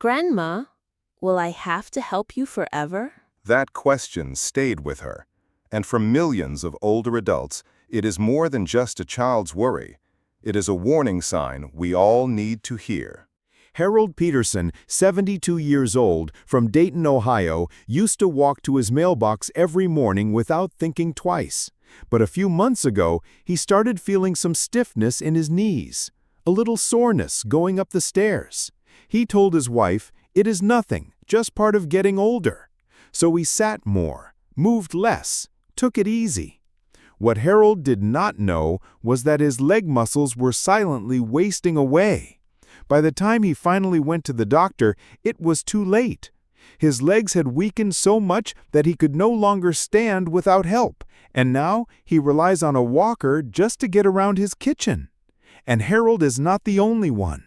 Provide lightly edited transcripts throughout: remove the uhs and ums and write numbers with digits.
Grandma, will I have to help you forever? That question stayed with her. And for millions of older adults, it is more than just a child's worry. It is a warning sign we all need to hear. Harold Peterson, 72 years old, from Dayton, Ohio, used to walk to his mailbox every morning without thinking twice. But a few months ago, he started feeling some stiffness in his knees, a little soreness going up the stairs. He told his wife, "It is nothing, just part of getting older." So he sat more, moved less, took it easy. What Harold did not know was that his leg muscles were silently wasting away. By the time he finally went to the doctor, it was too late. His legs had weakened so much that he could no longer stand without help, and now he relies on a walker just to get around his kitchen. And Harold is not the only one.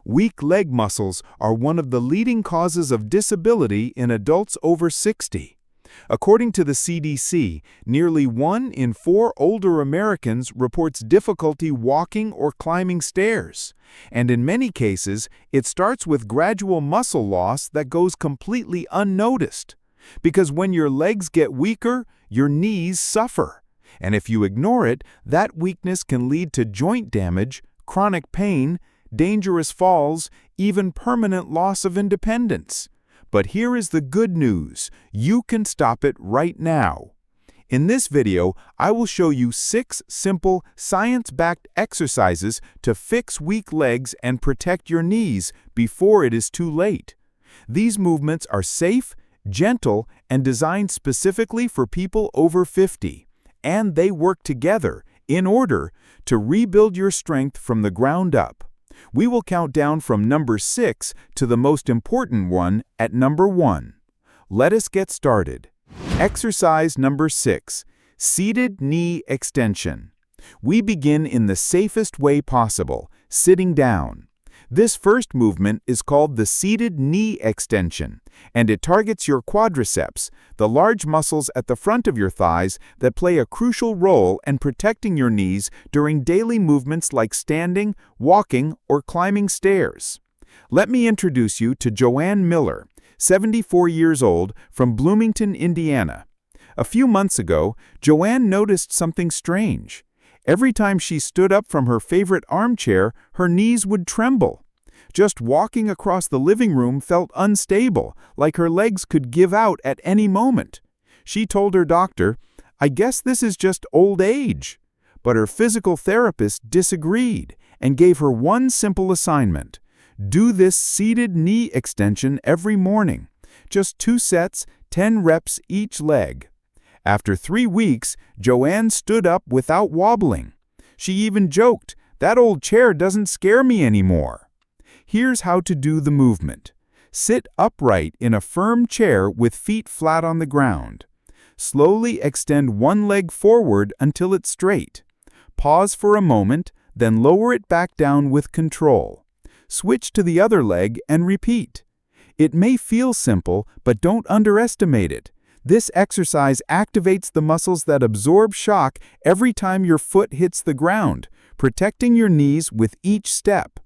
Weak leg muscles are one of the leading causes of disability in adults over 60. According to the CDC, nearly 1 in 4 older Americans reports difficulty walking or climbing stairs. And in many cases, it starts with gradual muscle loss that goes completely unnoticed. Because when your legs get weaker, your knees suffer. And if you ignore it, that weakness can lead to joint damage, chronic pain, dangerous falls, even permanent loss of independence. But here is the good news. You can stop it right now. In this video, I will show you 6 simple, science-backed exercises to fix weak legs and protect your knees before it is too late. These movements are safe, gentle, and designed specifically for people over 50. And they work together, in order, to rebuild your strength from the ground up. We will count down from number 6 to the most important one at number 1. Let us get started. Exercise number 6, seated knee extension. We begin in the safest way possible, sitting down. This first movement is called the seated knee extension, and it targets your quadriceps, the large muscles at the front of your thighs that play a crucial role in protecting your knees during daily movements like standing, walking, or climbing stairs. Let me introduce you to Joanne Miller, 74 years old, from Bloomington, Indiana. A few months ago, Joanne noticed something strange. Every time she stood up from her favorite armchair, her knees would tremble. Just walking across the living room felt unstable, like her legs could give out at any moment. She told her doctor, "I guess this is just old age." But her physical therapist disagreed and gave her one simple assignment. Do this seated knee extension every morning. Just 2 sets, 10 reps each leg. After 3 weeks, Joanne stood up without wobbling. She even joked, "That old chair doesn't scare me anymore." Here's how to do the movement. Sit upright in a firm chair with feet flat on the ground. Slowly extend one leg forward until it's straight. Pause for a moment, then lower it back down with control. Switch to the other leg and repeat. It may feel simple, but don't underestimate it. This exercise activates the muscles that absorb shock every time your foot hits the ground, protecting your knees with each step.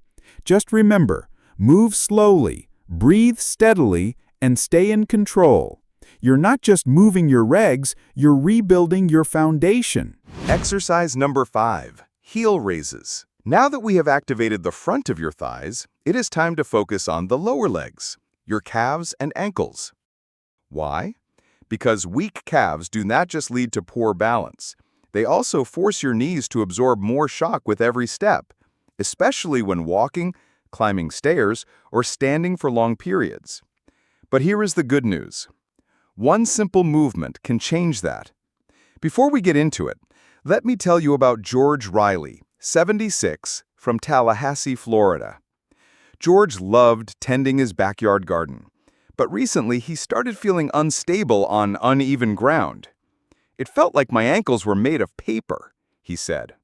Just remember, move slowly, breathe steadily, and stay in control. You're not just moving your legs, you're rebuilding your foundation. Exercise number 5, heel raises. Now that we have activated the front of your thighs, it is time to focus on the lower legs, your calves and ankles. Why? Because weak calves do not just lead to poor balance. They also force your knees to absorb more shock with every step, especially when walking, climbing stairs, or standing for long periods. But here is the good news. One simple movement can change that. Before we get into it, let me tell you about George Riley, 76, from Tallahassee, Florida. George loved tending his backyard garden, but recently he started feeling unstable on uneven ground. "It felt like my ankles were made of paper," he said.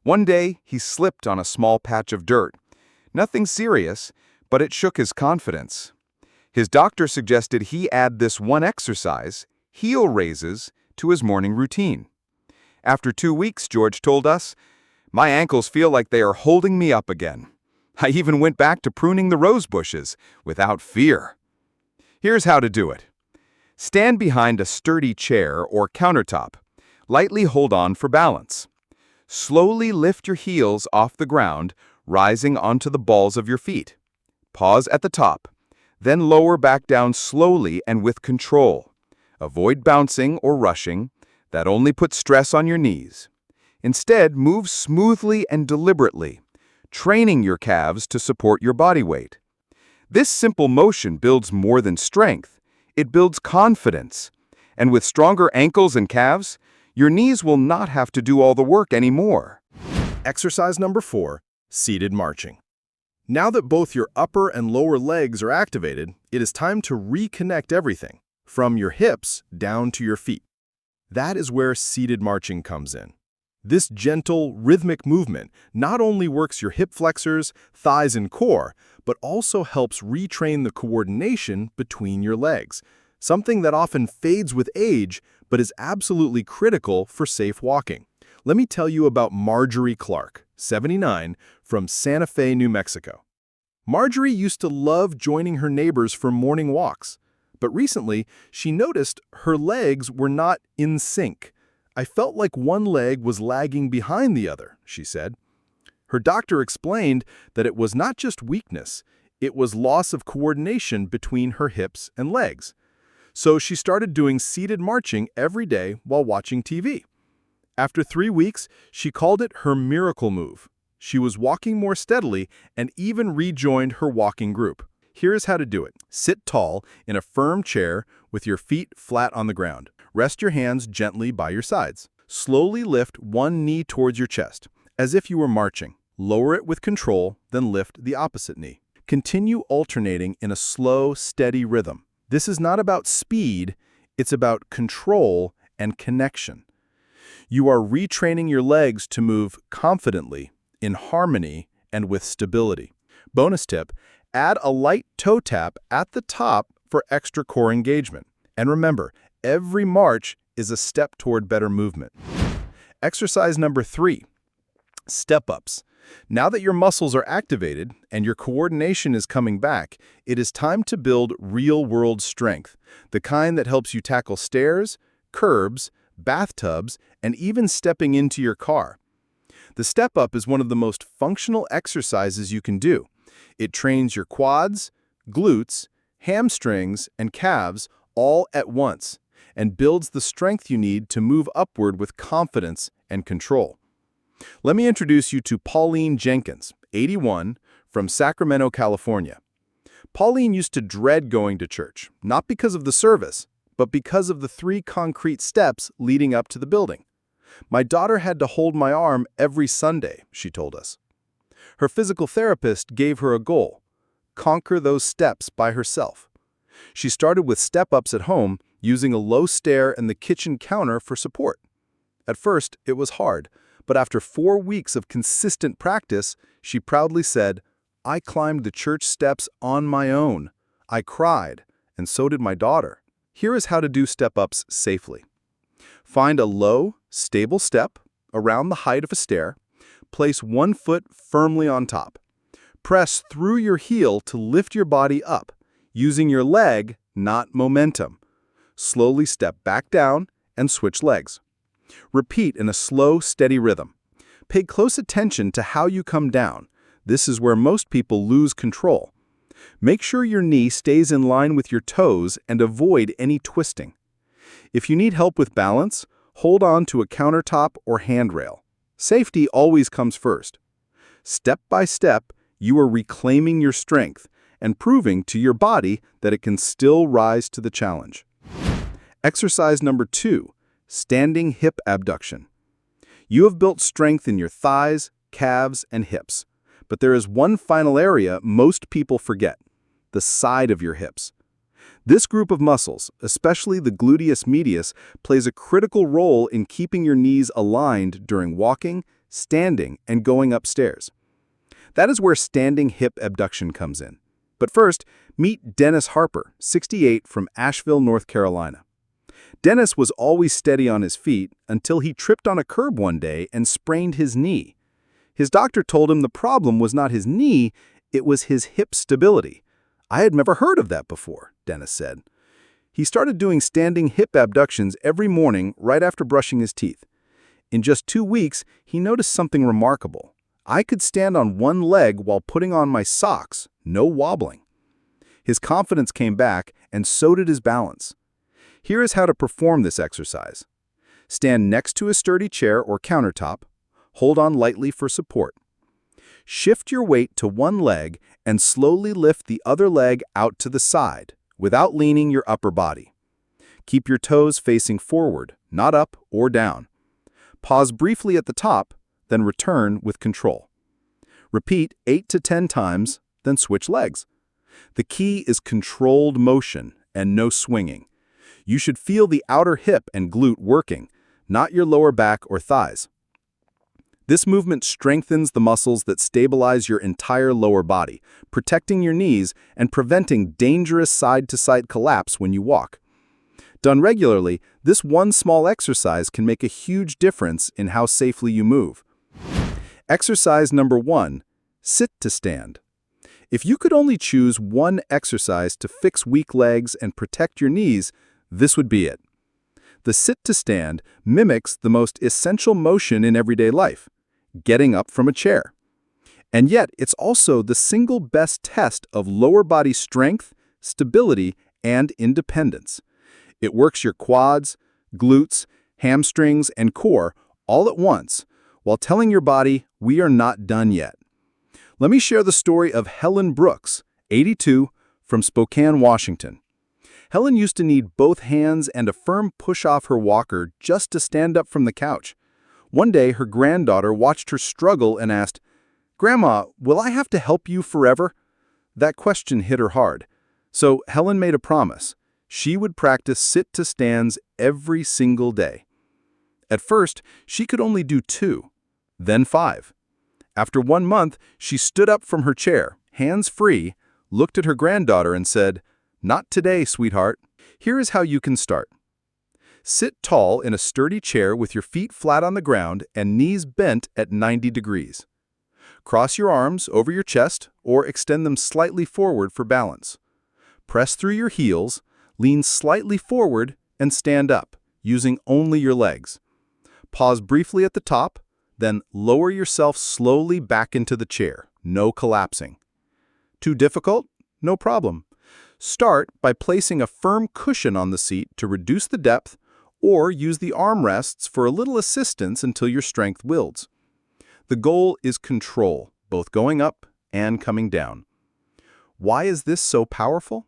One day, he slipped on a small patch of dirt. Nothing serious, but it shook his confidence. His doctor suggested he add this one exercise, heel raises, to his morning routine. After 2 weeks, George told us, "My ankles feel like they are holding me up again. I even went back to pruning the rose bushes without fear. Here's how to do it. Stand behind a sturdy chair or countertop. Lightly hold on for balance. Slowly lift your heels off the ground, rising onto the balls of your feet. Pause at the top, then lower back down slowly and with control. Avoid bouncing or rushing. That only puts stress on your knees. Instead, move smoothly and deliberately, training your calves to support your body weight. This simple motion builds more than strength. It builds confidence. And with stronger ankles and calves, your knees will not have to do all the work anymore. Exercise number 4, seated marching. Now that both your upper and lower legs are activated, it is time to reconnect everything, from your hips down to your feet. That is where seated marching comes in. This gentle, rhythmic movement not only works your hip flexors, thighs, and core, but also helps retrain the coordination between your legs, something that often fades with age but is absolutely critical for safe walking. Let me tell you about Marjorie Clark, 79, from Santa Fe, New Mexico. Marjorie used to love joining her neighbors for morning walks, but recently she noticed her legs were not in sync. "I felt like one leg was lagging behind the other," she said. Her doctor explained that it was not just weakness, it was loss of coordination between her hips and legs. So she started doing seated marching every day while watching TV. After 3 weeks, she called it her miracle move. She was walking more steadily and even rejoined her walking group. Here's how to do it. Sit tall in a firm chair with your feet flat on the ground. Rest your hands gently by your sides. Slowly lift one knee towards your chest, as if you were marching. Lower it with control, then lift the opposite knee. Continue alternating in a slow, steady rhythm. This is not about speed, it's about control and connection. You are retraining your legs to move confidently, in harmony, and with stability. Bonus tip, add a light toe tap at the top for extra core engagement. And remember, every march is a step toward better movement. Exercise number 3, step-ups. Now that your muscles are activated and your coordination is coming back, it is time to build real-world strength, the kind that helps you tackle stairs, curbs, bathtubs, and even stepping into your car. The step-up is one of the most functional exercises you can do. It trains your quads, glutes, hamstrings, and calves all at once, and builds the strength you need to move upward with confidence and control. Let me introduce you to Pauline Jenkins, 81, from Sacramento, California. Pauline used to dread going to church, not because of the service, but because of the 3 concrete steps leading up to the building. "My daughter had to hold my arm every Sunday," she told us. Her physical therapist gave her a goal: conquer those steps by herself. She started with step-ups at home, using a low stair and the kitchen counter for support. At first, it was hard, but after 4 weeks of consistent practice, she proudly said, "I climbed the church steps on my own. I cried, and so did my daughter." Here is how to do step-ups safely. Find a low, stable step around the height of a stair. Place one foot firmly on top. Press through your heel to lift your body up, using your leg, not momentum. Slowly step back down and switch legs. Repeat in a slow, steady rhythm. Pay close attention to how you come down. This is where most people lose control. Make sure your knee stays in line with your toes and avoid any twisting. If you need help with balance, hold on to a countertop or handrail. Safety always comes first. Step by step, you are reclaiming your strength and proving to your body that it can still rise to the challenge. Exercise number 2, standing hip abduction. You have built strength in your thighs, calves, and hips. But there is one final area most people forget: the side of your hips. This group of muscles, especially the gluteus medius, plays a critical role in keeping your knees aligned during walking, standing, and going upstairs. That is where standing hip abduction comes in. But first, meet Dennis Harper, 68, from Asheville, North Carolina. Dennis was always steady on his feet until he tripped on a curb one day and sprained his knee. His doctor told him the problem was not his knee, it was his hip stability. I had never heard of that before, Dennis said. He started doing standing hip abductions every morning right after brushing his teeth. In just 2 weeks, he noticed something remarkable. I could stand on one leg while putting on my socks, no wobbling. His confidence came back, and so did his balance. Here is how to perform this exercise. Stand next to a sturdy chair or countertop. Hold on lightly for support. Shift your weight to one leg and slowly lift the other leg out to the side, without leaning your upper body. Keep your toes facing forward, not up or down. Pause briefly at the top, then return with control. Repeat 8 to 10 times, then switch legs. The key is controlled motion and no swinging. You should feel the outer hip and glute working, not your lower back or thighs. This movement strengthens the muscles that stabilize your entire lower body, protecting your knees and preventing dangerous side-to-side collapse when you walk. Done regularly, this one small exercise can make a huge difference in how safely you move. Exercise number 1, sit to stand. If you could only choose one exercise to fix weak legs and protect your knees, this would be it. The sit to stand mimics the most essential motion in everyday life, getting up from a chair. And yet, it's also the single best test of lower body strength, stability, and independence. It works your quads, glutes, hamstrings, and core all at once, while telling your body, we are not done yet. Let me share the story of Helen Brooks, 82, from Spokane, Washington. Helen used to need both hands and a firm push off her walker just to stand up from the couch. One day, her granddaughter watched her struggle and asked, "Grandma, will I have to help you forever?" That question hit her hard. So Helen made a promise. She would practice sit-to-stands every single day. At first, she could only do 2, then 5. After 1 month, she stood up from her chair, hands free, looked at her granddaughter and said, "Not today, sweetheart. Here is how you can start. Sit tall in a sturdy chair with your feet flat on the ground and knees bent at 90 degrees. Cross your arms over your chest or extend them slightly forward for balance. Press through your heels, lean slightly forward, and stand up, using only your legs. Pause briefly at the top, then lower yourself slowly back into the chair, no collapsing. Too difficult? No problem. Start by placing a firm cushion on the seat to reduce the depth, or use the armrests for a little assistance until your strength builds. The goal is control, both going up and coming down. Why is this so powerful?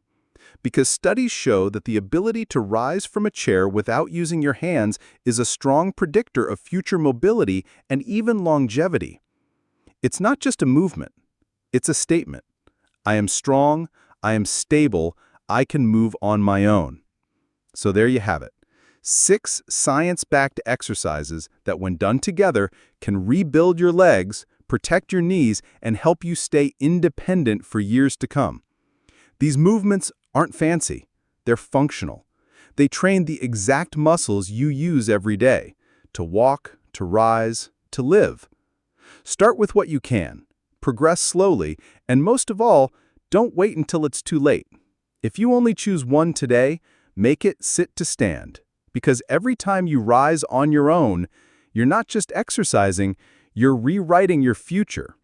Because studies show that the ability to rise from a chair without using your hands is a strong predictor of future mobility and even longevity. It's not just a movement, it's a statement. I am strong, I am stable, I can move on my own. So there you have it. 6 science-backed exercises that, when done together, can rebuild your legs, protect your knees, and help you stay independent for years to come. These movements aren't fancy, they're functional. They train the exact muscles you use every day, to walk, to rise, to live. Start with what you can, progress slowly, and most of all, don't wait until it's too late. If you only choose one today, make it sit to stand. Because every time you rise on your own, you're not just exercising, you're rewriting your future.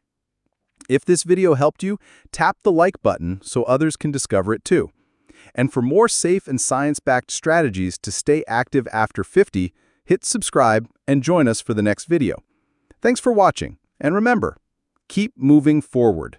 If this video helped you, tap the like button so others can discover it too. And for more safe and science-backed strategies to stay active after 50, hit subscribe and join us for the next video. Thanks for watching, and remember, keep moving forward.